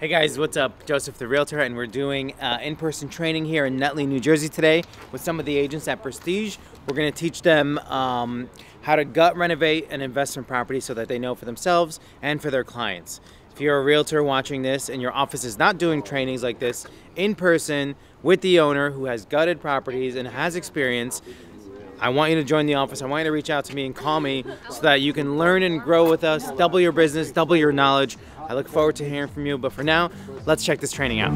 Hey guys, what's up? Joseph the Realtor, and we're doing in-person training here in Nutley, New Jersey today with some of the agents at Prestige. We're going to teach them how to gut renovate an investment property so that they know for themselves and for their clients. If you're a realtor watching this and your office is not doing trainings like this in person with the owner who has gutted properties and has experience, I want you to join the office. I want you to reach out to me and call me so that you can learn and grow with us, double your business, double your knowledge. I look forward to hearing from you, but for now, let's check this training out.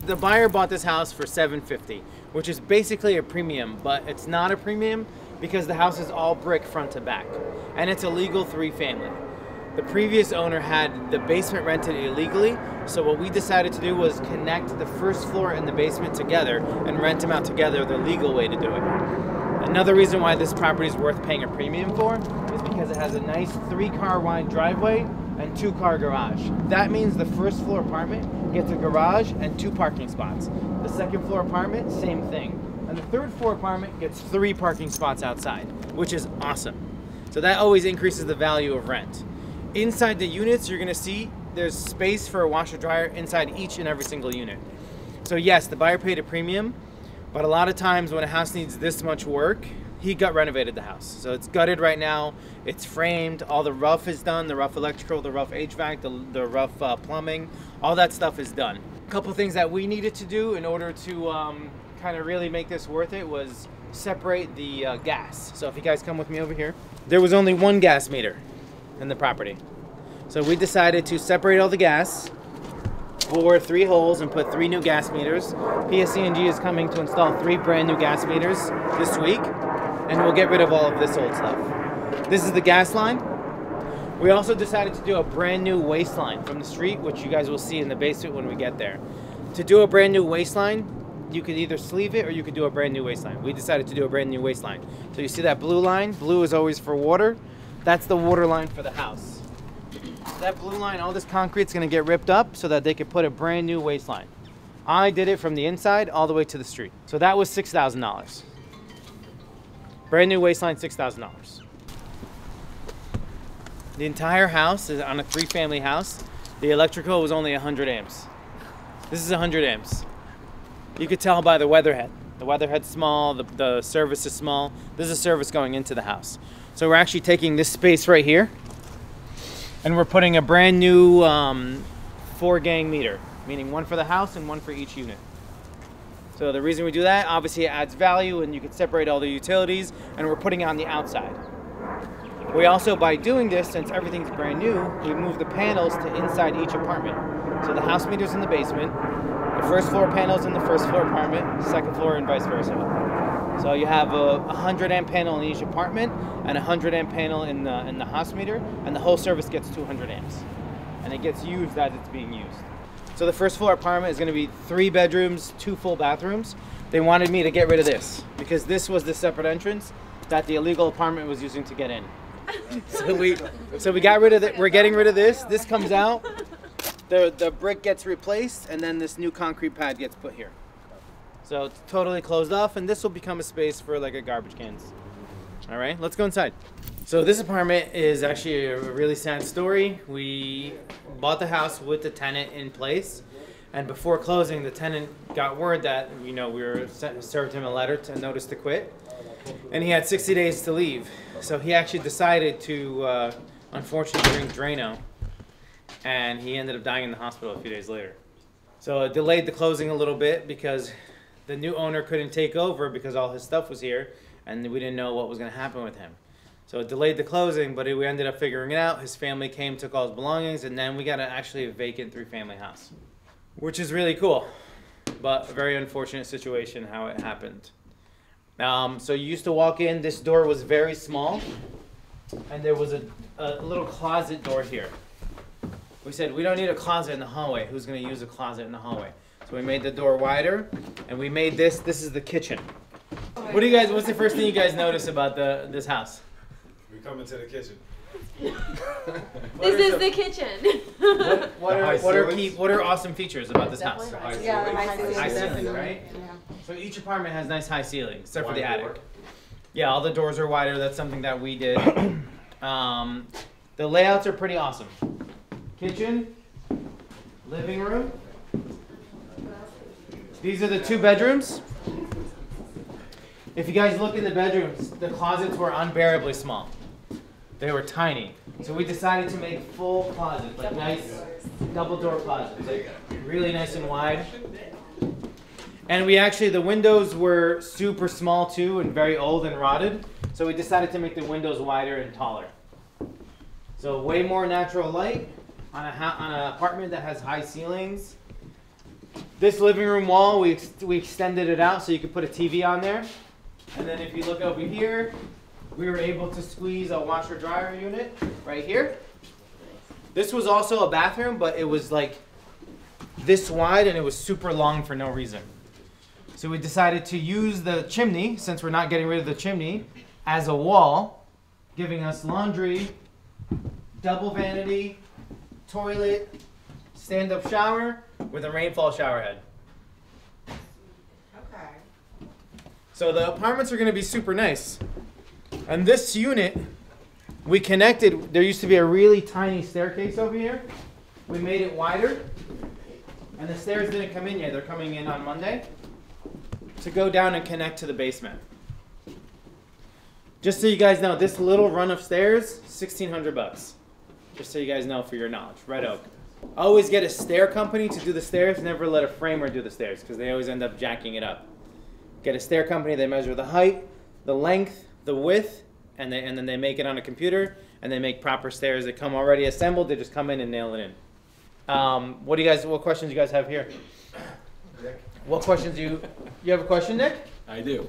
The buyer bought this house for $750,000, which is basically a premium, but it's not a premium because the house is all brick front to back, and it's a legal 3-family. The previous owner had the basement rented illegally, so what we decided to do was connect the first floor and the basement together and rent them out together the legal way to do it. Another reason why this property is worth paying a premium for is because it has a nice 3-car wide driveway and 2-car garage. That means the first floor apartment gets a garage and 2 parking spots. The second floor apartment, same thing. And the third floor apartment gets 3 parking spots outside, which is awesome. So that always increases the value of rent. Inside the units, you're gonna see there's space for a washer dryer inside each and every single unit. So yes, the buyer paid a premium, but a lot of times when a house needs this much work, he gut renovated the house. So it's gutted right now, it's framed, all the rough is done, the rough electrical, the rough HVAC, the rough plumbing, all that stuff is done. A couple things that we needed to do in order to kind of really make this worth it was separate the gas. So if you guys come with me over here, there was only 1 gas meter in the property. So we decided to separate all the gas, bore 3 holes and put 3 new gas meters. PSC&G is coming to install 3 brand new gas meters this week, and we'll get rid of all of this old stuff. This is the gas line. We also decided to do a brand new waste line from the street, which you guys will see in the basement when we get there. To do a brand new waste line, you could either sleeve it or you could do a brand new waste line. We decided to do a brand new waste line. So you see that blue line? Blue is always for water. That's the water line for the house. That blue line, all this concrete's gonna get ripped up so that they could put a brand new waste line. I did it from the inside all the way to the street. So that was $6,000. Brand new waste line, $6,000. The entire house is on a 3-family house. The electrical was only 100 amps. This is 100 amps. You could tell by the weatherhead. The weatherhead's small, the service is small. This is a service going into the house. So we're actually taking this space right here and we're putting a brand new 4-gang meter, meaning 1 for the house and 1 for each unit. So the reason we do that, obviously it adds value and you can separate all the utilities, and we're putting it on the outside. We also, by doing this, since everything's brand new, we move the panels to inside each apartment. So the house meter's in the basement, the first floor panel's in the first floor apartment, second floor, and vice versa. So you have a 100 amp panel in each apartment and a 100 amp panel in the house meter, and the whole service gets 200 amps. And it gets used as it's being used. So the first floor apartment is gonna be 3 bedrooms, 2 full bathrooms. They wanted me to get rid of this because this was the separate entrance that the illegal apartment was using to get in. So we got rid of it. We're getting rid of this. This comes out, the brick gets replaced, and then this new concrete pad gets put here. So it's totally closed off, and this will become a space for like a garbage cans. All right, let's go inside. So this apartment is actually a really sad story. We bought the house with the tenant in place, and before closing, the tenant got word that, you know, we served him a letter to notice to quit, and he had 60 days to leave. So he actually decided to, unfortunately, drink Drano, and he ended up dying in the hospital a few days later. So it delayed the closing a little bit because the new owner couldn't take over because all his stuff was here, and we didn't know what was going to happen with him. So it delayed the closing, but we ended up figuring it out. His family came, took all his belongings, and then we got actually a vacant 3-family house, which is really cool, but a very unfortunate situation how it happened. So you used to walk in, this door was very small, and there was a little closet door here. We said, we don't need a closet in the hallway. Who's going to use a closet in the hallway? So we made the door wider, and we made this is the kitchen. What do you guys, what's the first thing you guys notice about this house? We come into the kitchen. This is the kitchen. What are awesome features about this house? Yeah, the high High ceiling, right? Yeah. So each apartment has nice high ceilings, except for the attic. Yeah, all the doors are wider. That's something that we did. The layouts are pretty awesome. Kitchen, living room. These are the 2 bedrooms. If you guys look in the bedrooms, the closets were unbearably small. They were tiny. So we decided to make full closets, like nice double door closets, like really nice and wide. And the windows were super small too and very old and rotted. So we decided to make the windows wider and taller. So way more natural light on an apartment that has high ceilings. This living room wall, we extended it out so you could put a TV on there. And then if you look over here, we were able to squeeze a washer dryer unit right here. This was also a bathroom, but it was like this wide and it was super long for no reason. So we decided to use the chimney, since we're not getting rid of the chimney, as a wall, giving us laundry, double vanity, toilet, stand-up shower with a rainfall shower head. Okay. So the apartments are going to be super nice. And this unit, we connected, there used to be a really tiny staircase over here. We made it wider. And the stairs didn't come in yet. They're coming in on Monday to go down and connect to the basement. Just so you guys know, this little run of stairs, $1,600. Just so you guys know for your knowledge. Red Oak. Always get a stair company to do the stairs. Never let a framer do the stairs because they always end up jacking it up. Get a stair company. They measure the height, the length, the width, and then they make it on a computer, and they make proper stairs that come already assembled. They just come in and nail it in. What questions you guys have here? What questions you have a question, Nick? I do.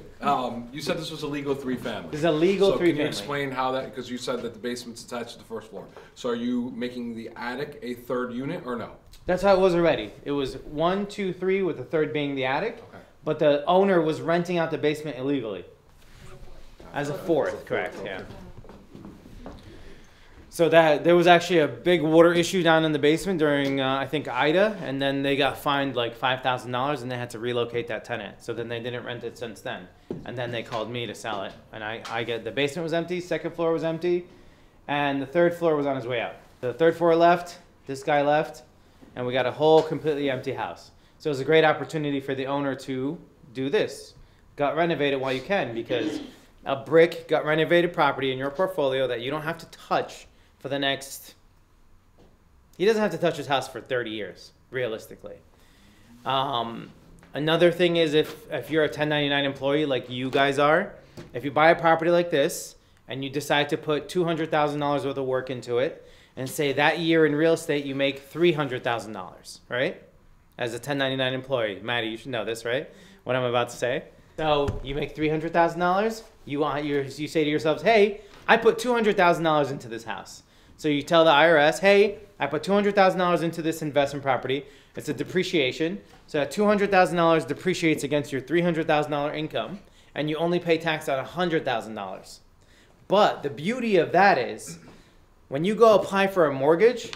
You said this was a legal 3-family. This is a legal 3-family. Can you explain how that, because you said that the basement's attached to the first floor. So are you making the attic a 3rd unit or no? That's how it was already. It was 1, 2, 3 with the 3rd being the attic. Okay. But the owner was renting out the basement illegally. As a 4th, correct, yeah. So there was actually a big water issue down in the basement during, I think, Ida, and then they got fined like $5,000 and they had to relocate that tenant. So then they didn't rent it since then. And then they called me to sell it. And the basement was empty, 2nd floor was empty, and the 3rd floor was on his way out. The 3rd floor left, this guy left, and we got a whole completely empty house. So it was a great opportunity for the owner to do this. Gut renovate it while you can, because a brick gut renovated property in your portfolio that you don't have to touch for the next, he doesn't have to touch his house for 30 years, realistically. Another thing is if you're a 1099 employee like you guys are, if you buy a property like this and you decide to put $200,000 worth of work into it, and say that year in real estate you make $300,000, right? As a 1099 employee. Maddie, you should know this, right? What I'm about to say. So you make $300,000, you say to yourselves, hey, I put $200,000 into this house. So you tell the IRS, hey, I put $200,000 into this investment property. It's a depreciation. So that $200,000 depreciates against your $300,000 income, and you only pay tax on $100,000. But the beauty of that is, when you go apply for a mortgage,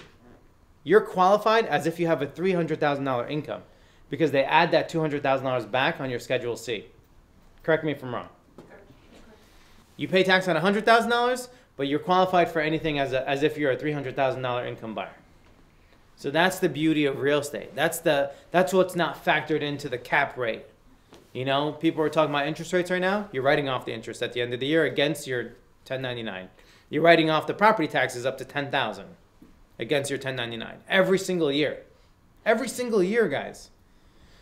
you're qualified as if you have a $300,000 income, because they add that $200,000 back on your Schedule C. Correct me if I'm wrong. You pay tax on $100,000, but you're qualified for anything as if you're a $300,000 income buyer. So that's the beauty of real estate. That's what's not factored into the cap rate. You know, people are talking about interest rates right now. You're writing off the interest at the end of the year against your 1099. You're writing off the property taxes up to $10,000 against your 1099 every single year. Every single year, guys.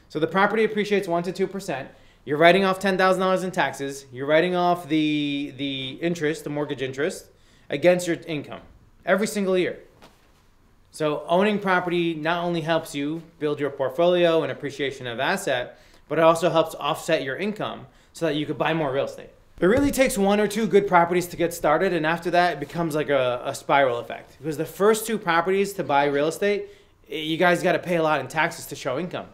So the property appreciates 1 to 2%. You're writing off $10,000 in taxes. You're writing off the interest, the mortgage interest, against your income every single year. So owning property not only helps you build your portfolio and appreciation of asset, but it also helps offset your income so that you could buy more real estate. It really takes 1 or 2 good properties to get started, and after that, it becomes like a spiral effect. Because the first 2 properties to buy real estate, you guys got to pay a lot in taxes to show income.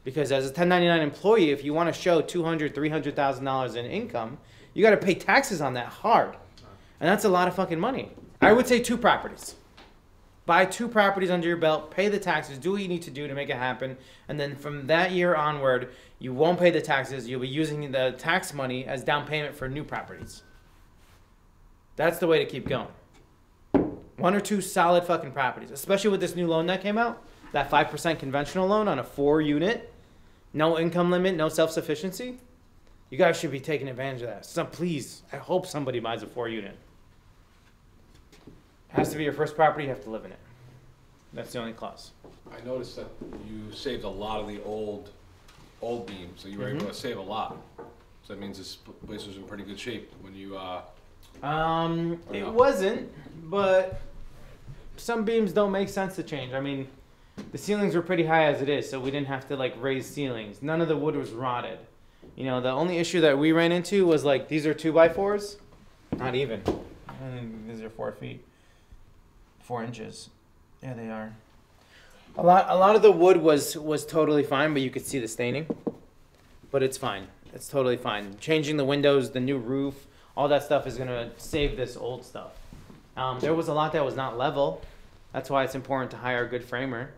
Because as a 1099 employee, if you want to show $200,000, $300,000 in income, you got to pay taxes on that hard. And that's a lot of fucking money. I would say 2 properties. Buy 2 properties under your belt, pay the taxes, do what you need to do to make it happen, and then from that year onward, you won't pay the taxes. You'll be using the tax money as down payment for new properties. That's the way to keep going. 1 or 2 solid fucking properties, especially with this new loan that came out, that 5% conventional loan on a 4-unit, no income limit, no self-sufficiency. You guys should be taking advantage of that. So please, I hope somebody buys a 4-unit. It has to be your first property, you have to live in it. That's the only clause. I noticed that you saved a lot of the old beams, so you were able to save a lot. So that means this place was in pretty good shape when you, it wasn't, but some beams don't make sense to change. I mean, the ceilings were pretty high as it is, so we didn't have to like raise ceilings. None of the wood was rotted. You know, the only issue that we ran into was like, these are 2x4s, not even. These are 4 feet, 4 inches. Yeah, they are. A lot of the wood was totally fine, but you could see the staining. But it's fine. It's totally fine. Changing the windows, the new roof, all that stuff is gonna save this old stuff. There was a lot that was not level. That's why it's important to hire a good framer.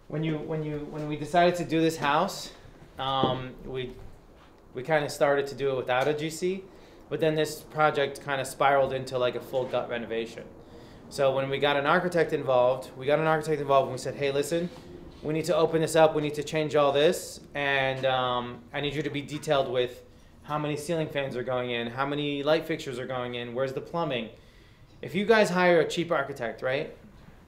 When we decided to do this house, we kind of started to do it without a GC, but then this project kind of spiraled into like a full gut renovation. So when we got an architect involved, and we said, hey, listen, we need to open this up, we need to change all this, and I need you to be detailed with how many ceiling fans are going in, how many light fixtures are going in, where's the plumbing. If you guys hire a cheap architect, right,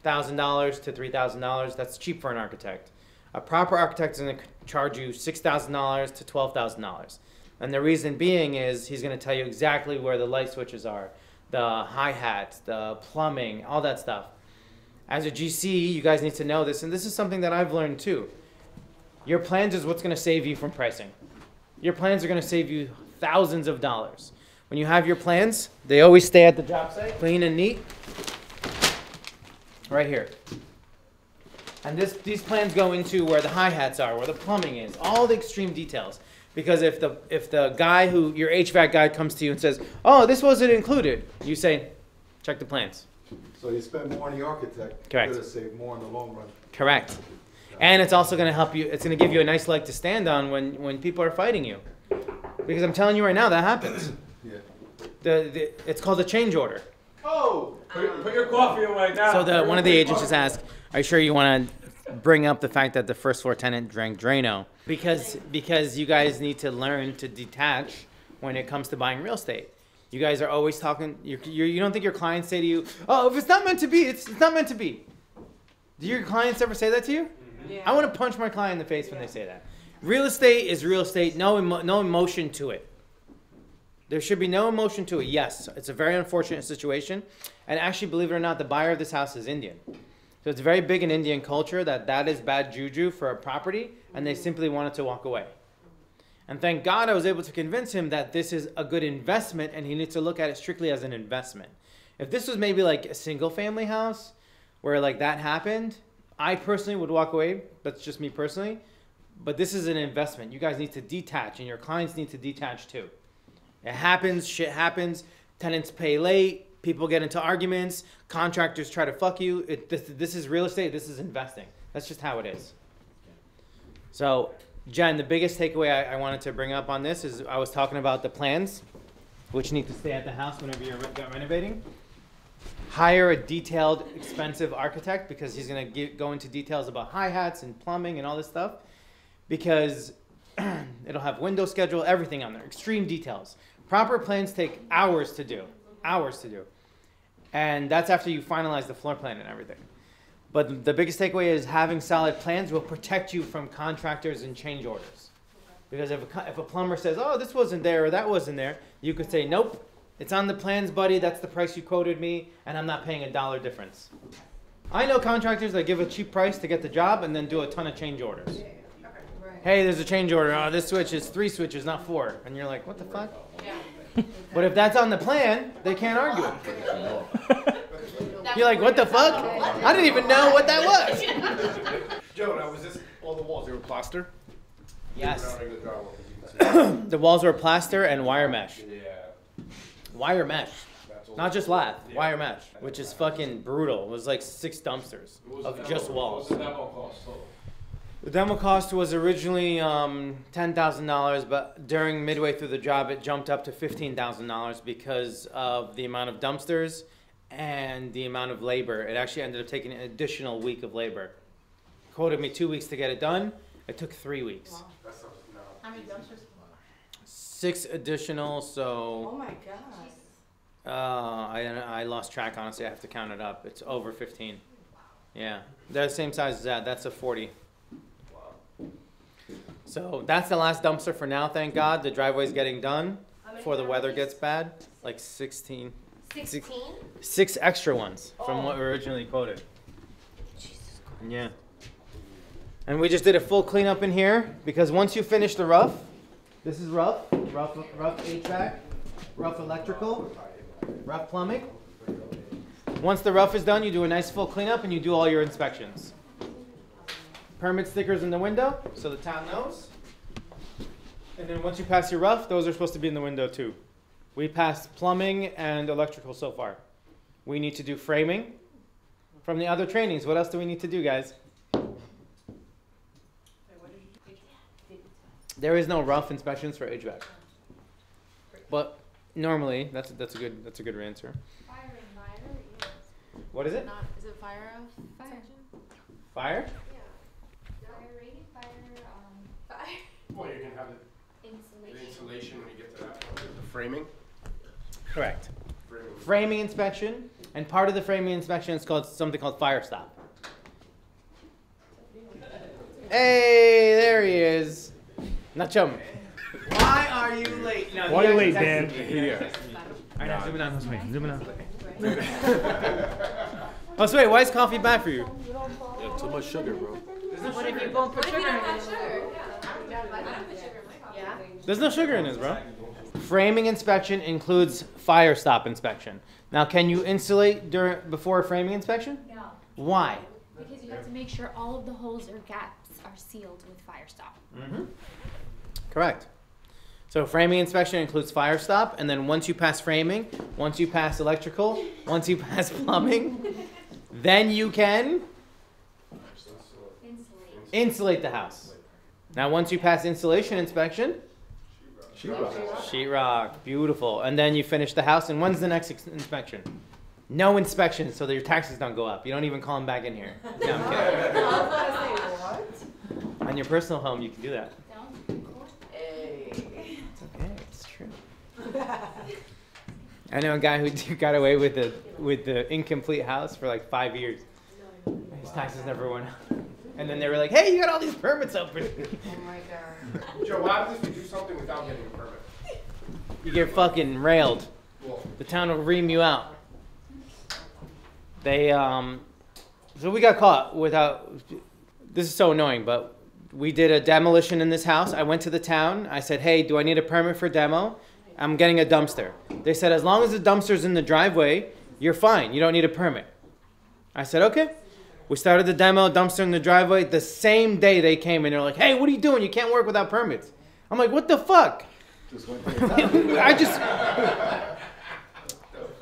$1,000 to $3,000, that's cheap for an architect. A proper architect is going to charge you $6,000 to $12,000. And the reason being is he's going to tell you exactly where the light switches are, the hi-hats, the plumbing, all that stuff. As a GC, you guys need to know this, and this is something that I've learned too. Your plans is what's going to save you from pricing. Your plans are going to save you thousands of dollars. When you have your plans, they always stay at the job site, clean and neat, right here. And these plans go into where the hi-hats are, where the plumbing is, all the extreme details. Because if the guy your HVAC guy comes to you and says, oh, this wasn't included, you say, check the plans. So you spend more on the architect. Correct. You're gonna save more in the long run. Correct. And it's also going to help you, it's going to give you a nice leg to stand on when people are fighting you. Because I'm telling you right now, that happens. Yeah. It's called a change order. Oh! Put your coffee away now. So one of the agents just asked, are you sure you want to bring up the fact that the first floor tenant drank Drano? Because you guys need to learn to detach when it comes to buying real estate. You guys are always talking, you don't think your clients say to you, oh, if it's not meant to be, it's not meant to be. Do your clients ever say that to you? Yeah. I want to punch my client in the face when they say that. Real estate is real estate, no emotion to it. There should be no emotion to it. Yes, it's a very unfortunate situation. And actually, believe it or not, the buyer of this house is Indian. So it's very big in Indian culture that is bad juju for a property, and they simply wanted to walk away. And thank God I was able to convince him that this is a good investment, and he needs to look at it strictly as an investment. If this was maybe like a single family house where like that happened, I personally would walk away. That's just me personally. But this is an investment. You guys need to detach, and your clients need to detach too. It happens, shit happens, tenants pay late, people get into arguments, contractors try to fuck you. This is real estate, this is investing. That's just how it is. So, Jen, the biggest takeaway I wanted to bring up on this is I was talking about the plans, which need to stay at the house whenever you're renovating. Hire a detailed, expensive architect because he's going to go into details about hi-hats and plumbing and all this stuff, because it'll have window schedule, everything on there, extreme details. Proper plans take hours to do. And that's after you finalize the floor plan and everything. But the biggest takeaway is having solid plans will protect you from contractors and change orders. Because if a plumber says, oh, this wasn't there or that wasn't there, you could say, nope, it's on the plans, buddy, that's the price you quoted me, and I'm not paying $1 difference. I know contractors that give a cheap price to get the job and then do a ton of change orders. Hey, there's a change order. Oh, this switch is 3 switches, not 4. And you're like, what the fuck? Yeah. But if that's on the plan, they can't argue it. You're like, what the fuck? I didn't even know what that was. Joe, now was this all the walls? They were plaster? Yes. The walls were plaster and wire mesh. Yeah. Wire mesh. That's all. Not just lath, wire mesh, which is fucking brutal. It was like 6 dumpsters of just walls. What was the demo cost total? The demo cost was originally $10,000, but during midway through the job, it jumped up to $15,000 because of the amount of dumpsters and the amount of labor. It actually ended up taking an additional week of labor. Quoted me 2 weeks to get it done. It took 3 weeks. Wow. That's not, no. How many dumpsters? 6 additional, so Oh my god. I lost track, honestly. I have to count it up. It's over 15. Yeah, they're the same size as that. That's a 40. So that's the last dumpster for now, thank God. The driveway's getting done before the weather gets bad. Like 16. 16? 6 extra ones from what we originally quoted. Yeah. And we just did a full cleanup in here because once you finish the rough, this is rough HVAC, rough electrical, rough plumbing. Once the rough is done, you do a nice full cleanup and you do all your inspections. Permit stickers in the window so the town knows. And then once you pass your rough, those are supposed to be in the window too. We passed plumbing and electrical so far. We need to do framing. From the other trainings, what else do we need to do, guys? There is no rough inspections for HVAC. But normally, that's a good answer. Fire and fire, yes. What is it? Is it fire section? Fire? Yeah. Fire rating, fire. Well, you can have the Insulation. insulation when you get to that point. The framing. Correct. Framing. Framing inspection, and part of the framing inspection is called something called fire stop. Hey, there he is. Nachum. Why are you late? No, Why are you he late, actually Dan? texted me. He actually texted me. All right, now zoom in on. Zoom in on. Oh, so wait, why is coffee bad for you? Yeah, too much sugar, bro. What if you won't put sugar in it? Yeah. There's no sugar in this, bro. Framing inspection includes fire stop inspection. Now, can you insulate before a framing inspection? No, Why? because you have to make sure all of the holes or gaps are sealed with fire stop. Mm-hmm. Correct. So framing inspection includes fire stop, and then once you pass framing, once you pass electrical, once you pass plumbing, then you can Insulate. insulate the house. Now, once you pass insulation inspection, Sheetrock. sheetrock, beautiful, and then you finish the house. And when's the next inspection? No inspection, so that your taxes don't go up. You don't even call them back in here. No, I'm kidding. I was about to say, what? On your personal home, you can do that. Down. Hey. It's okay. It's true. I know a guy who got away with the incomplete house for like 5 years. His taxes never went up. And then they were like, "Hey, you got all these permits open." Oh my god. Joe, what happens if you do something without getting a permit? You get fucking railed. Well, The town will ream you out. They so we got caught without. This is so annoying, but we did a demolition in this house. I went to the town. I said, "Hey, do I need a permit for demo? I'm getting a dumpster." They said, "As long as the dumpster's in the driveway, you're fine. You don't need a permit." I said, "Okay." We started the demo, dumpster in the driveway. The same day they came and they're like, "Hey, what are you doing? You can't work without permits." I'm like, "What the fuck?"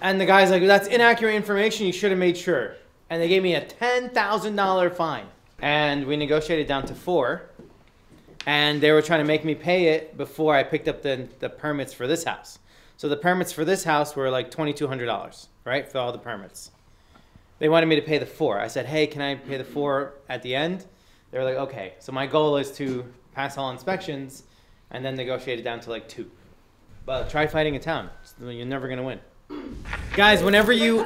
And the guy's like, "That's inaccurate information. You should have made sure." And they gave me a $10,000 fine. And we negotiated down to 4. And they were trying to make me pay it before I picked up the permits for this house. So the permits for this house were like $2,200, right? For all the permits. They wanted me to pay the 4. I said, "Hey, can I pay the 4 at the end?" They were like, "Okay." So my goal is to pass all inspections and then negotiate it down to like 2. But try fighting a town. You're never going to win. Guys, whenever you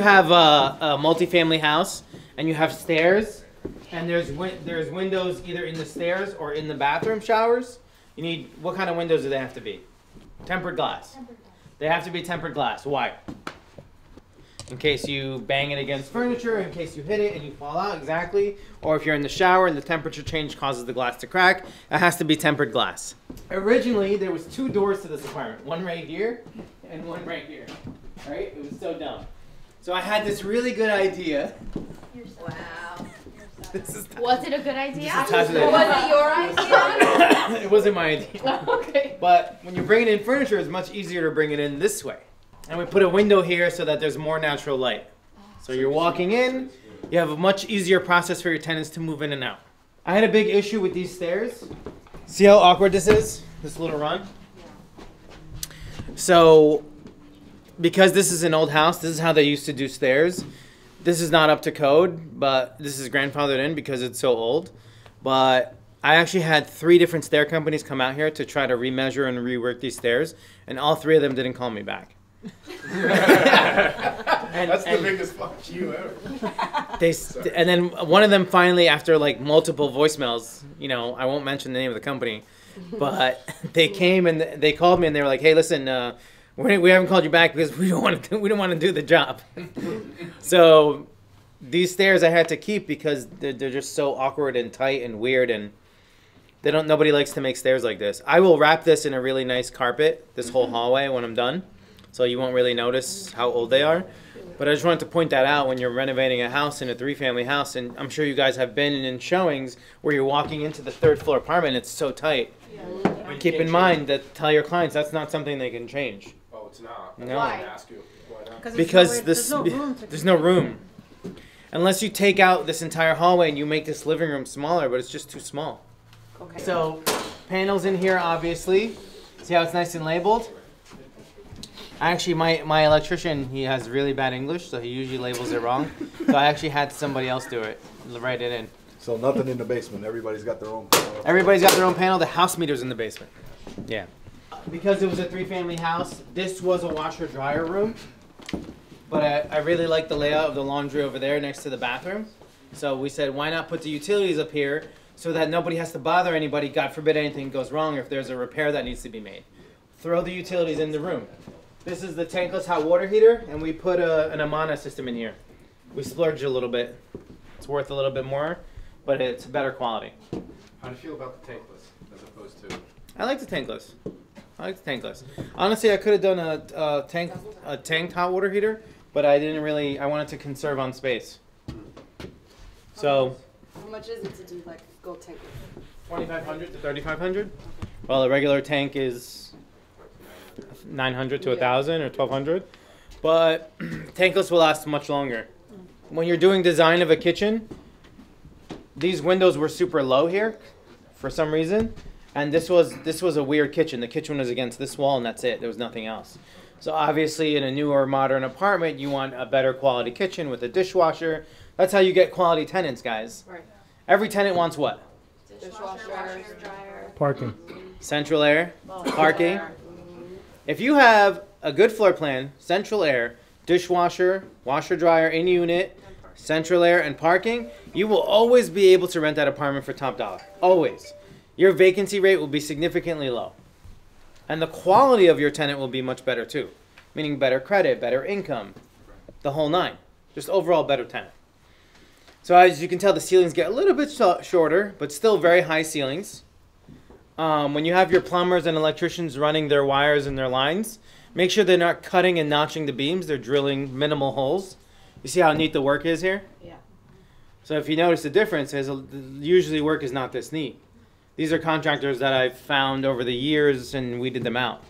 have a multifamily house and you have stairs and there's windows either in the stairs or in the bathroom showers, you need, what kind of windows do they have to be? Tempered glass. They have to be tempered glass. Why? In case you bang it against furniture, in case you hit it and you fall out, exactly. Or if you're in the shower and the temperature change causes the glass to crack, it has to be tempered glass. Originally, there was 2 doors to this apartment. One right here and one right here. Right? It was so dumb. So I had this really good idea. Wow. This is Was it a good idea? This is Tasha's Was idea. it your idea? It wasn't my idea. Okay. But when you're bringing in furniture, it's much easier to bring it in this way. And we put a window here so that there's more natural light. So you're walking in, you have a much easier process for your tenants to move in and out. I had a big issue with these stairs. See how awkward this is? This little run? So, because this is an old house, this is how they used to do stairs. This is not up to code, but this is grandfathered in because it's so old. But I actually had 3 different stair companies come out here to try to remeasure and rework these stairs, and all 3 of them didn't call me back. That's the biggest fuck you ever. And then one of them finally, after like multiple voicemails, you know, I won't mention the name of the company, but they came and they called me and they were like, "Hey, listen, we haven't called you back because we don't want to do the job." So these stairs I had to keep because they're just so awkward and tight and weird, and nobody likes to make stairs like this. I will wrap this in a really nice carpet, this whole hallway, when I'm done, so you won't really notice how old they are. But I just wanted to point that out when you're renovating a house in a 3-family house, and I'm sure you guys have been in showings where you're walking into the 3rd floor apartment, it's so tight. Yeah. Keep in mind that tell your clients that's not something they can change. Oh, it's not. No. Why? Ask you. Why not? Because there's no room. Unless you take out this entire hallway and you make this living room smaller, but it's just too small. Okay. So panels in here, obviously. See how it's nice and labeled? Actually, my electrician, he has really bad English, so he usually labels it wrong. So I actually had somebody else do it, write it in. So nothing in the basement. Everybody's got their own panel. Everybody's got their own panel. The house meter's in the basement. Yeah. Because it was a 3-family house, this was a washer-dryer room. But I really like the layout of the laundry over there next to the bathroom. So we said, why not put the utilities up here so that nobody has to bother anybody, God forbid anything goes wrong, or if there's a repair that needs to be made. Throw the utilities in the room. This is the tankless hot water heater, and we put an Amana system in here. We splurged a little bit. It's worth a little bit more, but it's better quality. How do you feel about the tankless as opposed to? I like the tankless. Honestly, I could have done a tanked hot water heater, but I didn't really. I wanted to conserve on space. So. How much is it to do like go tank? 2,500 to 3,500. Well, a regular tank is 900 to 1,000 or 1,200, but tankless will last much longer. When you're doing design of a kitchen, these windows were super low here for some reason, and this was a weird kitchen. The kitchen was against this wall, and that's it. There was nothing else. So obviously, in a newer modern apartment, you want a better quality kitchen with a dishwasher. That's how you get quality tenants, guys. Right. Every tenant wants what? Dishwasher, dryer. Parking. Central air, parking. If you have a good floor plan, central air, dishwasher, washer dryer in unit, central air, and parking, you will always be able to rent that apartment for top dollar. Always. Your vacancy rate will be significantly low. And the quality of your tenant will be much better too. Meaning better credit, better income, the whole 9. Just overall better tenant. So as you can tell, the ceilings get a little bit shorter, but still very high ceilings. When you have your plumbers and electricians running their wires and their lines, make sure they're not cutting and notching the beams. They're drilling minimal holes. You see how neat the work is here? Yeah. So if you notice the difference, usually work is not this neat. These are contractors that I've found over the years, and weeded them out.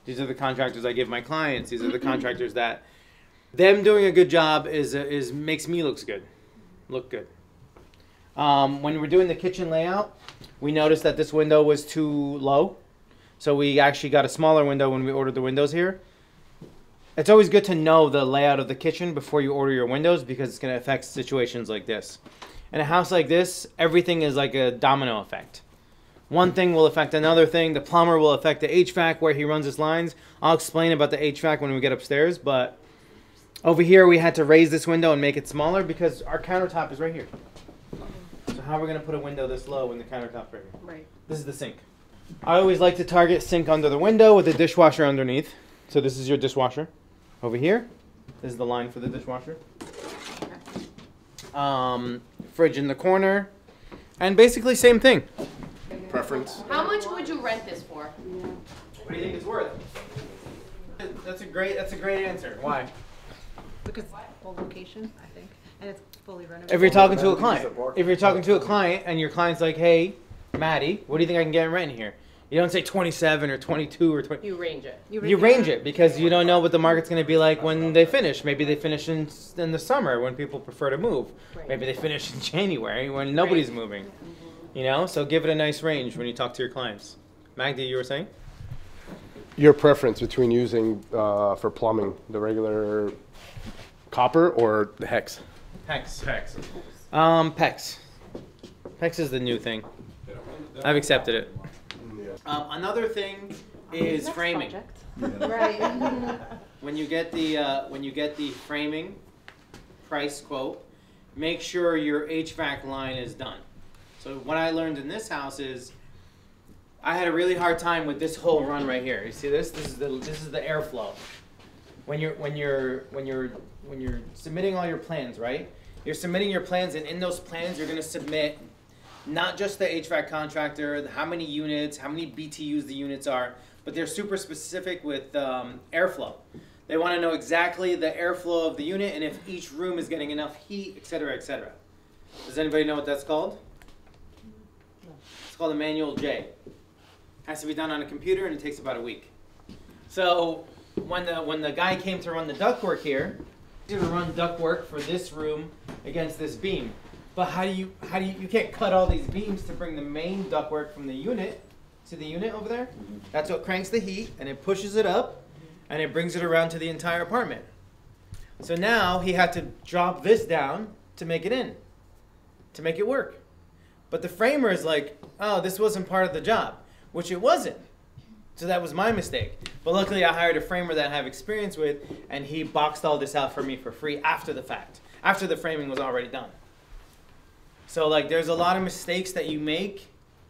These are the contractors I give my clients. These are the contractors that them doing a good job makes me look good. When we're doing the kitchen layout, we noticed that this window was too low. So we actually got a smaller window when we ordered the windows here. It's always good to know the layout of the kitchen before you order your windows because it's going to affect situations like this. In a house like this, everything is like a domino effect. One thing will affect another thing. The plumber will affect the HVAC where he runs his lines. I'll explain about the HVAC when we get upstairs, but over here we had to raise this window and make it smaller because our countertop is right here. So how are we going to put a window this low when the countertop's right here? Right. This is the sink. I always like to target sink under the window with the dishwasher underneath. So this is your dishwasher. Over here, this is the line for the dishwasher. Fridge in the corner. And basically same thing. Preference? How much would you rent this for? What do you think it's worth? That's a great answer. Why? Because full location, I think, and it's fully renovated. If you're talking to a client and your client's like, "Hey, Maddie, what do you think I can get in rent here?" You don't say 27 or 22 or 20. You range it. You range it because you don't know what the market's going to be like when they finish. Maybe they finish in the summer when people prefer to move. Right. Maybe they finish in January when nobody's moving. You know, so give it a nice range when you talk to your clients. Magda, you were saying? Your preference between using for plumbing the regular copper or the hex? Hex. Hex. PEX. PEX is the new thing. I've accepted it. Another thing is framing. Right. When you get the framing price quote, make sure your HVAC line is done. So what I learned in this house is I had a really hard time with this whole run right here. You see this? This is the airflow. When you're submitting all your plans, right? You're submitting your plans, and in those plans you're going to submit not just the HVAC contractor, how many units, how many BTUs the units are, but they're super specific with airflow. They want to know exactly the airflow of the unit and if each room is getting enough heat, etc., etc. Does anybody know what that's called? It's called a manual J. Has to be done on a computer, and it takes about a week. So when the guy came to run the ductwork here, he was to run ductwork for this room against this beam. But how do you can't cut all these beams to bring the main ductwork from the unit to the unit over there? That's what cranks the heat, and it pushes it up, and it brings it around to the entire apartment. So now he had to drop this down to make it in, to make it work. But the framer is like, oh, this wasn't part of the job, which it wasn't. So that was my mistake. But luckily I hired a framer that I have experience with, and he boxed all this out for me for free after the fact, after the framing was already done. So like there's a lot of mistakes that you make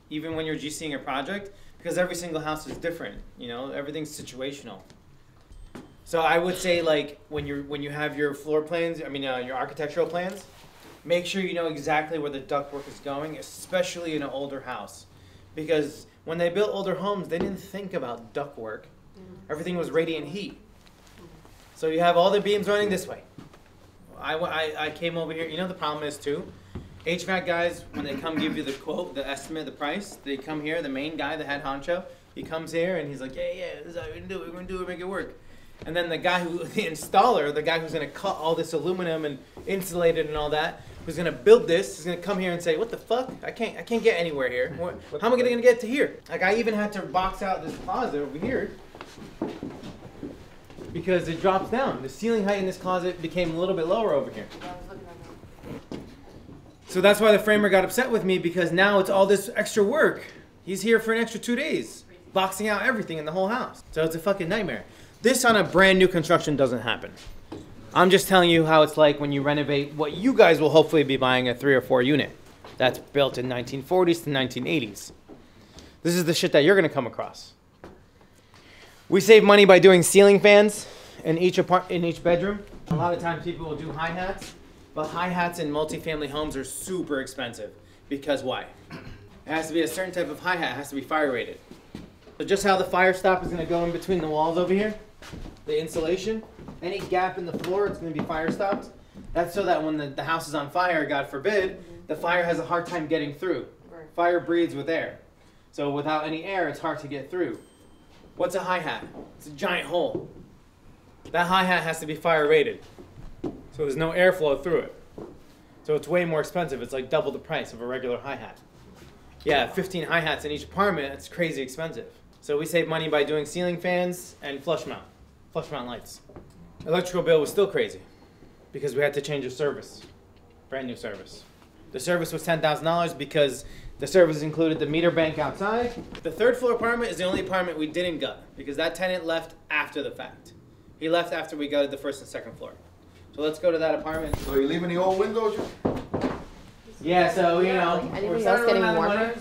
even when you're GCing a project because every single house is different, you know, everything's situational. So I would say like when you have your floor plans, your architectural plans, make sure you know exactly where the ductwork is going, especially in an older house. Because when they built older homes, they didn't think about ductwork. Everything was radiant heat. So you have all the beams running this way. I came over here, you know the problem is too? HVAC guys, when they come give you the quote, the estimate, the price, they come here, the main guy, the head honcho, he comes here and he's like, yeah, this is how we're gonna do it, we're gonna do it, make it work. And then the installer, the guy who's gonna cut all this aluminum and insulate it and all that, who's gonna build this, is gonna come here and say, what the fuck? I can't get anywhere here. How am I gonna get to here? Like I even had to box out this closet over here because it drops down. The ceiling height in this closet became a little bit lower over here. So that's why the framer got upset with me because now it's all this extra work. He's here for an extra 2 days, boxing out everything in the whole house. So it's a fucking nightmare. This on a brand new construction doesn't happen. I'm just telling you how it's like when you renovate what you guys will hopefully be buying a 3 or 4 unit that's built in 1940s to 1980s. This is the shit that you're gonna come across. We save money by doing ceiling fans in each bedroom. A lot of times people will do hi-hats, but hi-hats in multifamily homes are super expensive. Because why? It has to be a certain type of hi-hat, it has to be fire rated. So just how the fire stop is gonna go in between the walls over here, the insulation, any gap in the floor, it's going to be fire stopped. That's so that when the house is on fire, God forbid, the fire has a hard time getting through. Right. Fire breathes with air. So without any air, it's hard to get through. What's a hi-hat? It's a giant hole. That hi-hat has to be fire rated. So there's no airflow through it. So it's way more expensive. It's like double the price of a regular hi-hat. Yeah, 15 hi-hats in each apartment, it's crazy expensive. So we save money by doing ceiling fans and flush mount lights. Electrical bill was still crazy because we had to change the service, brand new service. The service was $10,000 because the service included the meter bank outside. The 3rd floor apartment is the only apartment we didn't gut because that tenant left after the fact. He left after we gutted the 1st and 2nd floor. So let's go to that apartment. So you leaving the old windows? Yeah, so you know, Anybody else getting warmer?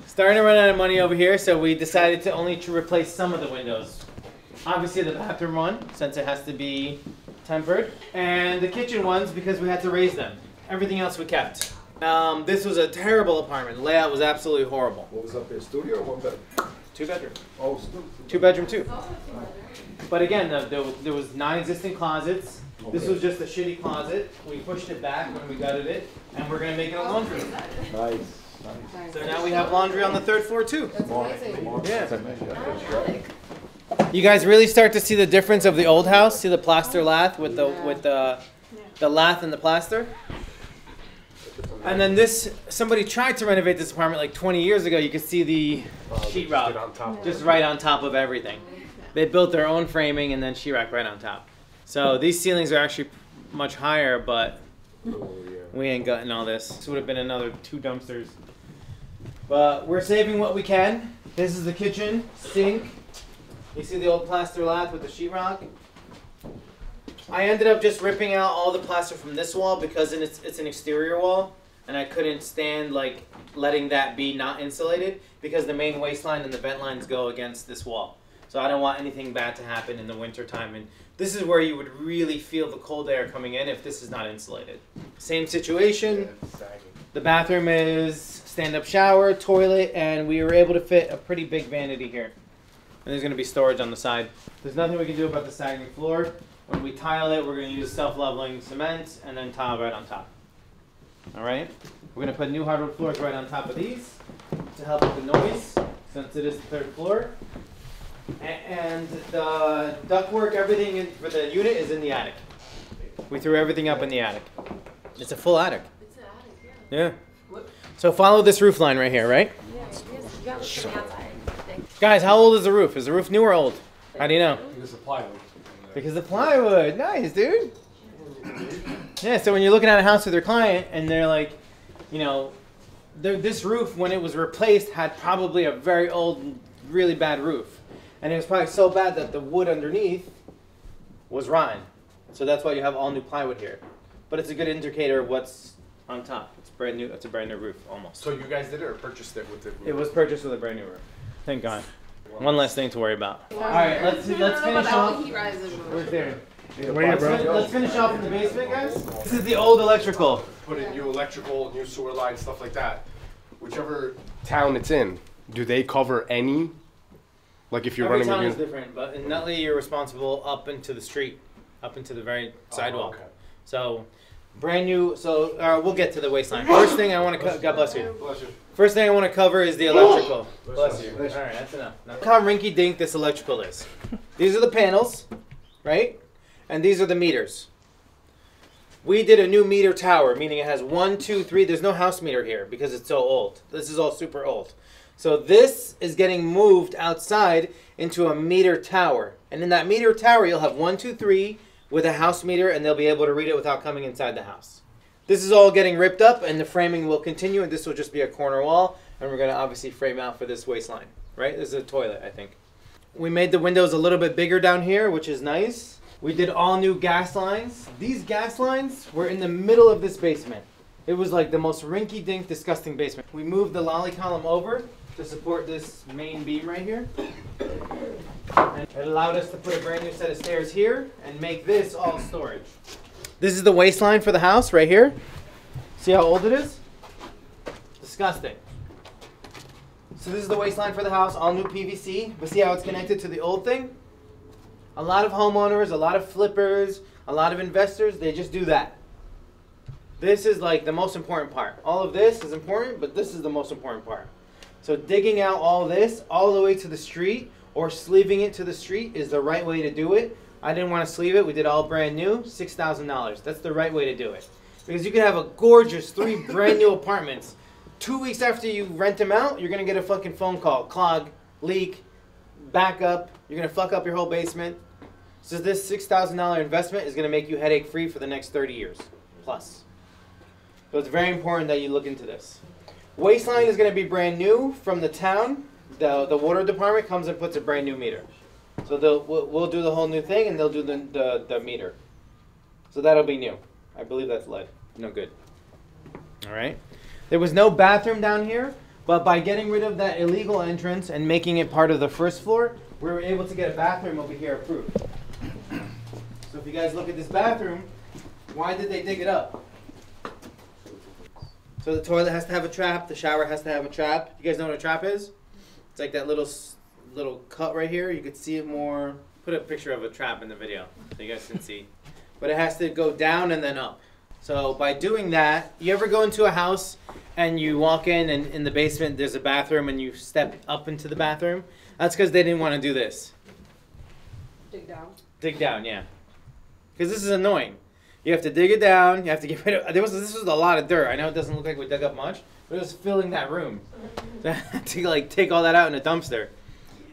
Starting to run out of money over here, so we decided to only replace some of the windows. Obviously the bathroom one, since it has to be tempered, and the kitchen ones because we had to raise them. Everything else we kept. This was a terrible apartment. The layout was absolutely horrible. What was up there, studio or 1 bedroom? 2 bedroom. Oh, studio. 2 bedroom too. But again, there was 9 existing closets. This Okay. was just a shitty closet. We pushed it back when we gutted it, and we're gonna make it a laundry room. Nice. So now we have laundry on the 3rd floor too. That's amazing. Yeah. You guys really start to see the difference of the old house. See the plaster lath with the lath and the plaster. And then this, somebody tried to renovate this apartment like 20 years ago. You can see the sheetrock just right on top of everything. They built their own framing and then sheetrock right on top. So these ceilings are actually much higher, but we ain't gotten all this. This would have been another 2 dumpsters. But we're saving what we can. This is the kitchen, sink. You see the old plaster lath with the sheetrock? I ended up just ripping out all the plaster from this wall because it's an exterior wall, and I couldn't stand like letting that be not insulated because the main waistline and the vent lines go against this wall. So I don't want anything bad to happen in the winter time, and this is where you would really feel the cold air coming in if this is not insulated. Same situation. The bathroom is stand-up shower, toilet, and we were able to fit a pretty big vanity here. And there's going to be storage on the side. There's nothing we can do about the sagging floor. When we tile it, we're going to use self-leveling cement and then tile right on top. All right? We're going to put new hardwood floors right on top of these to help with the noise, since it is the 3rd floor. And the ductwork, everything for the unit is in the attic. We threw everything up in the attic. It's a full attic. It's an attic, Yeah. So follow this roof line right here, right? Guys, how old is the roof? Is the roof new or old? How do you know? Because the plywood. Because the plywood. Nice, dude. Yeah, so when you're looking at a house with your client and they're like, you know, this roof, when it was replaced, had probably a very old, really bad roof. And it was probably so bad that the wood underneath was rotten. So that's why you have all new plywood here. But it's a good indicator of what's on top. It's brand new. It's a brand new roof, almost. So you guys did it or purchased it with the roof? It was purchased with a brand new roof. Thank God. One less thing to worry about. All right, let's finish off. Where's there? Let's finish off in the basement, guys. This is the old electrical. Put in new electrical, new sewer lines, stuff like that. Whichever town it's in, do they cover any? Like if you're Every running town with is different, but in Nutley, you're responsible up into the street, up into the very sidewalk. okay. So, brand new. So we'll get to the waistline. First thing I want to God bless you. Bless you. First thing I want to cover is the electrical. Bless you. All right, that's enough. Now, look how rinky-dink this electrical is. These are the panels, right? And these are the meters. We did a new meter tower, meaning it has 1, 2, 3. There's no house meter here because it's so old. This is all super old. So this is getting moved outside into a meter tower. And in that meter tower, you'll have 1, 2, 3 with a house meter, and they'll be able to read it without coming inside the house. This is all getting ripped up, and the framing will continue, and this will just be a corner wall, and we're going to obviously frame out for this waistline, right? This is a toilet, I think. We made the windows a little bit bigger down here, which is nice. We did all new gas lines. These gas lines were in the middle of this basement. It was like the most rinky-dink, disgusting basement. We moved the lolly column over to support this main beam right here. And it allowed us to put a brand new set of stairs here and make this all storage. This is the waistline for the house right here. See how old it is? Disgusting. So this is the waistline for the house, all new PVC. But see how it's connected to the old thing? A lot of homeowners, a lot of flippers, a lot of investors, they just do that. This is like the most important part. All of this is important, but this is the most important part. So digging out all this all the way to the street or sleeving it to the street is the right way to do it. I didn't want to sleeve it. We did all brand new, $6,000. That's the right way to do it. Because you can have a gorgeous 3 brand new apartments. 2 weeks after you rent them out, you're going to get a fucking phone call. Clog, leak, backup. You're going to fuck up your whole basement. So this $6,000 investment is going to make you headache free for the next 30 years plus. So it's very important that you look into this. Waistline is going to be brand new from the town. The water department comes and puts a brand new meter. So we'll do the whole new thing, and they'll do the meter. So that'll be new. I believe that's lead. No good. All right. There was no bathroom down here, but by getting rid of that illegal entrance and making it part of the first floor, we were able to get a bathroom over here approved. So if you guys look at this bathroom, why did they dig it up? So the toilet has to have a trap. The shower has to have a trap. You guys know what a trap is? It's like that little cut right here. You could see it more. Put a picture of a trap in the video so you guys can see. But it has to go down and then up. So by doing that, you ever go into a house and you walk in and in the basement there's a bathroom and you step up into the bathroom? That's because they didn't want to do this. Dig down. Dig down, yeah. Because this is annoying. You have to dig it down. You have to get rid of. This was a lot of dirt. I know it doesn't look like we dug up much, but it was filling that room. To like take all that out in a dumpster,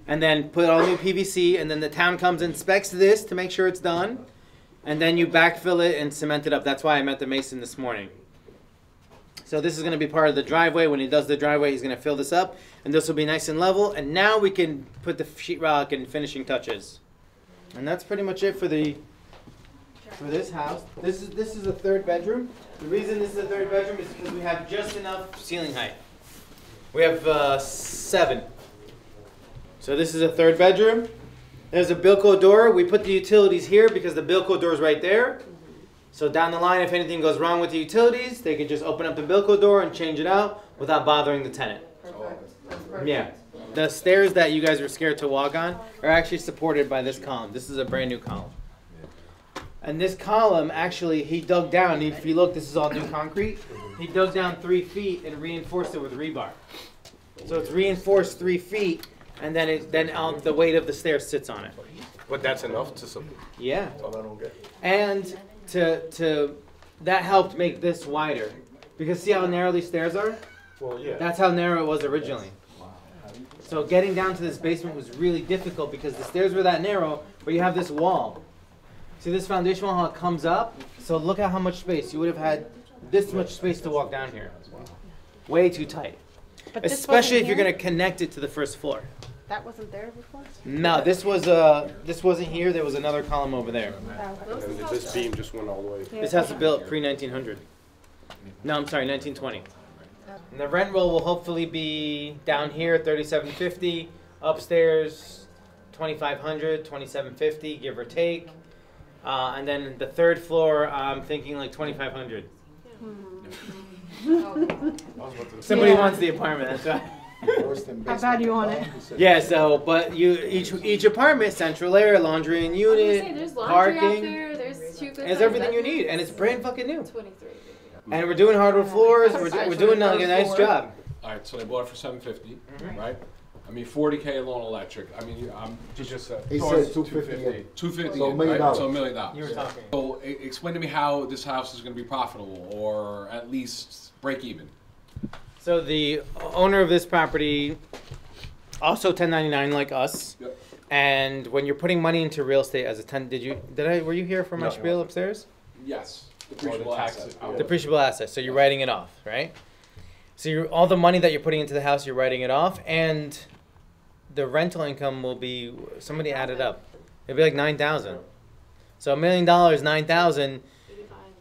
and then put all new PVC. And then the town comes and inspects this to make sure it's done, and then you backfill it and cement it up. That's why I met the mason this morning. So this is going to be part of the driveway. When he does the driveway, he's going to fill this up, and this will be nice and level. And now we can put the sheetrock and finishing touches. And that's pretty much it for this house. This is a third bedroom. The reason this is a third bedroom is because we have just enough ceiling height. We have 7. So this is a third bedroom. There's a Bilco door. We put the utilities here because the Bilco door is right there. So down the line, if anything goes wrong with the utilities, they can just open up the Bilco door and change it out without bothering the tenant. Yeah. The stairs that you guys were scared to walk on are actually supported by this column. This is a brand new column. And this column, actually, he dug down. If you look, this is all new concrete. He dug down 3 feet and reinforced it with rebar. So it's reinforced 3 feet, and then the weight of the stairs sits on it. But that's enough to support. Yeah. That's all I don't get. And that helped make this wider. Because see how narrow these stairs are? Well, yeah. That's how narrow it was originally. So getting down to this basement was really difficult because the stairs were that narrow, but you have this wall. See this foundation wall, how it comes up? So look at how much space. You would have had this much space to walk down here. Way too tight. But this Especially if wasn't you're here? going to connect it to the first floor. That wasn't there before? No, this wasn't here. There was another column over there. And then this beam just went all the way. This house was built pre-1900. No, I'm sorry, 1920. And the rent roll will hopefully be down here, $3,750. Upstairs, $2,500, $2,750, give or take. And then the third floor, I'm thinking like $2,500. Somebody wants the apartment. That's right. How bad you want it? Yeah. So, but each apartment, central area, laundry and unit, There's laundry out parking. there. There's 2 good. It's everything you need, and it's brand fucking new. 23. And we're doing hardwood floors. We're doing like a nice job. All right, so they bought it for $750, right? I mean, $40K alone electric. I mean, I'm Just He says 258. $250, So $1 million. right? So $1 million. You were talking. So explain to me how this house is going to be profitable, or at least break even. So the owner of this property, also 1099 like us. Yep. And when you're putting money into real estate as a were you here for my No. spiel upstairs? Yes, the depreciable taxes, asset. yeah. Depreciable asset. So you're writing it off, right? So all the money that you're putting into the house, you're writing it off, and the rental income will be, somebody added up, it'll be like $9,000. So $1 million, 9,000.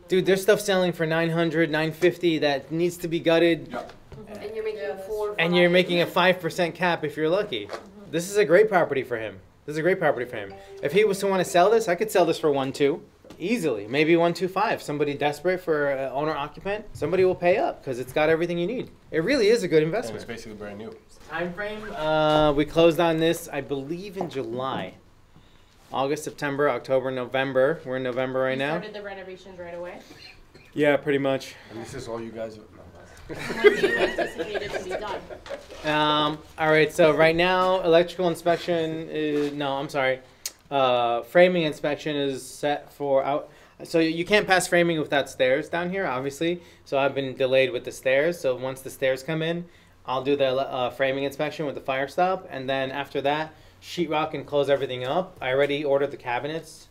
Dude, there's stuff selling for 900, 950 that needs to be gutted, Yep. And you're making 4. and you're making a 5% cap if you're lucky. This is a great property for him. This is a great property for him. If he was to want to sell this, I could sell this for 1.2 easily, maybe 1.25. Somebody desperate for an owner occupant, somebody will pay up because it's got everything you need. It really is a good And investment. it's basically brand new. Time frame? We closed on this, I believe, in July. August, September, October, November. We're in November right now. Started the renovations right away. Yeah, pretty much. And this is all you guys. When do you anticipate it to be done? All right, so right now, electrical inspection is, no, I'm sorry. Framing inspection is set for out. So you can't pass framing without stairs down here, obviously. So I've been delayed with the stairs. So once the stairs come in, I'll do the framing inspection with the fire stop. And then after that, sheetrock and close everything up. I already ordered the cabinets.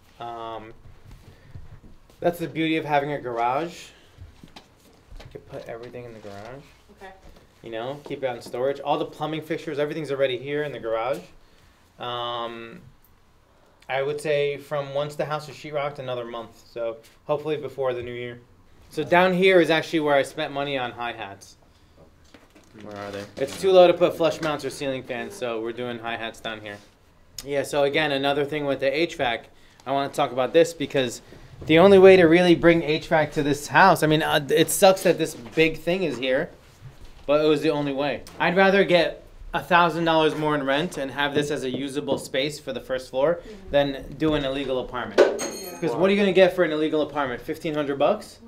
That's the beauty of having a garage. You can put everything in the garage. Okay. You know, keep it on storage. All the plumbing fixtures, everything's already here in the garage. I would say from once the house is sheetrocked, another month. So hopefully before the new year. So down here is actually where I spent money on hi-hats. Where are they? It's too low to put flush mounts or ceiling fans, so we're doing hi-hats down here. Yeah, so again, another thing with the HVAC, I want to talk about this because the only way to really bring HVAC to this house, I mean, it sucks that this big thing is here, but it was the only way. I'd rather get $1,000 more in rent and have this as a usable space for the first floor than do an illegal apartment. Because what are you going to get for an illegal apartment? $1,500 bucks?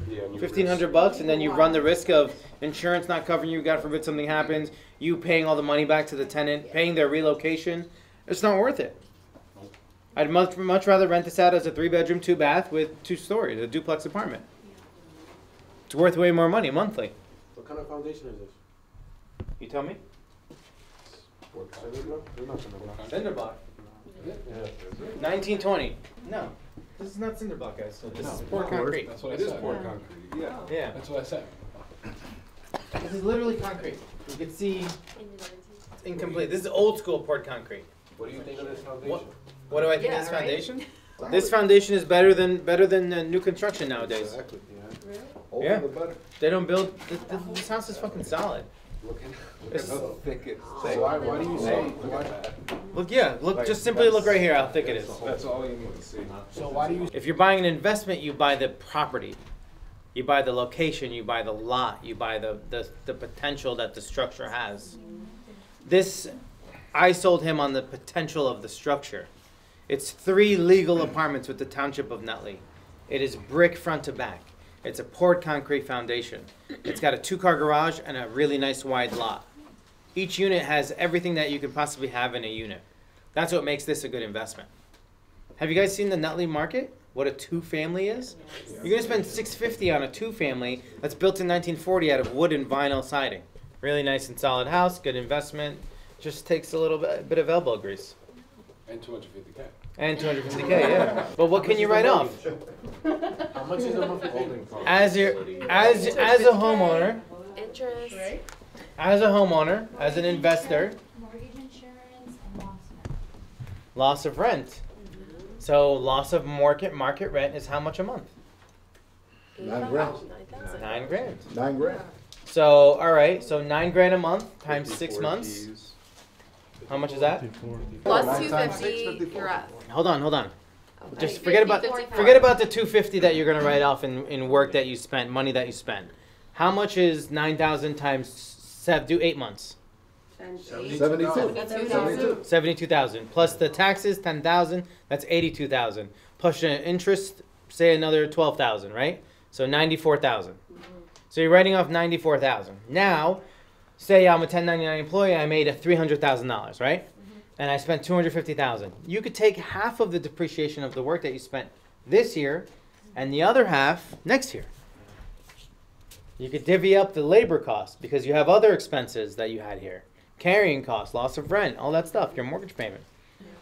$1,500, and then you run the risk of insurance not covering you. God forbid something happens. You paying all the money back to the tenant, paying their relocation. It's not worth it. I'd much rather rent this out as a 3-bedroom, 2-bath with 2 stories, a duplex apartment. It's worth way more money monthly. What kind of foundation is this? You tell me. Cinder block. 1920. No, this is not cinder block, guys. This is poured concrete. That's what I said. Poured concrete. Yeah. Yeah. That's what I said. This is literally concrete. You can see it's incomplete. This is old school poured concrete. What do you think of this foundation? What do I think of this foundation? This foundation is better than new construction nowadays. Exactly. Yeah. Yeah. Older the better. They don't build. This house is fucking solid. Look This at is- how thick it's. Why do you say? Look, yeah. Look, just simply look right here how thick it is. That's all you need to see. So why do you? If you're buying an investment, you buy the property. You buy the location, you buy the lot, you buy the potential that the structure has. This, I sold him on the potential of the structure. It's 3 legal apartments with the Township of Nutley. It is brick front to back. It's a poured concrete foundation. It's got a 2-car garage and a really nice wide lot. Each unit has everything that you could possibly have in a unit. That's what makes this a good investment. Have you guys seen the Nutley market? What a 2-family is? You're gonna spend $650 on a 2-family that's built in 1940 out of wood and vinyl siding. Really nice and solid house, good investment. Just takes a little bit of elbow grease. And 250K. And 250K, yeah. But what can you write off? How much is the monthly holding cost? As a homeowner, Interest. as a homeowner, as an investor, Mortgage insurance and loss of rent. loss of rent. So loss of market rent is how much a month? $9 grand. $9 grand. $9 grand. So all right, so $9 grand a month times 6 months. How much is that? Plus 9 times 250, you're up. Hold on. Just Okay. forget about 54. the 250 that you're gonna write off in work that you spent, money that you spent. How much is 9,000 times 7? Do 8 months. 72. 72,000 plus the taxes 10,000. That's 82,000 plus your interest. Say another 12,000, right? So 94,000. So you're writing off 94,000. Now, say I'm a 1099 employee. I made $300,000, right? And I spent 250,000. You could take half of the depreciation of the work that you spent this year, and the other half next year. You could divvy up the labor costs because you have other expenses that you had here. Carrying costs, loss of rent, all that stuff, your mortgage payment.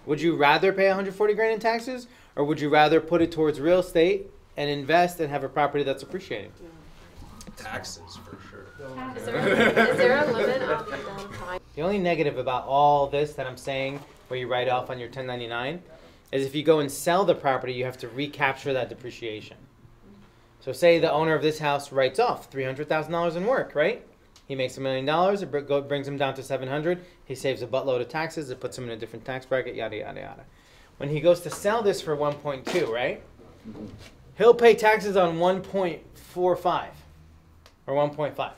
Would you rather pay 140 grand in taxes, or would you rather put it towards real estate and invest and have a property that's appreciating? Taxes, for sure. Is there a limit on the amount of time? The only negative about all this that I'm saying, where you write off on your 1099, is if you go and sell the property, you have to recapture that depreciation. So say the owner of this house writes off $300,000 in work, right? He makes $1 million, it brings him down to 700. He saves a buttload of taxes, it puts him in a different tax bracket, yada, yada, yada. When he goes to sell this for 1.2, right? He'll pay taxes on 1.45 or 1.5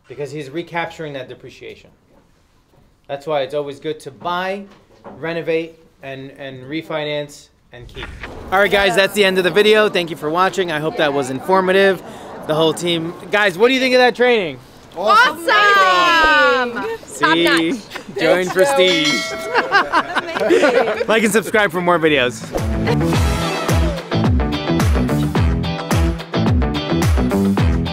because he's recapturing that depreciation. That's why it's always good to buy, renovate, and refinance and keep. All right, guys, that's the end of the video. Thank you for watching. I hope that was informative. The whole team. Guys, what do you think of that training? Awesome! See? Join Prestige. Like and subscribe for more videos.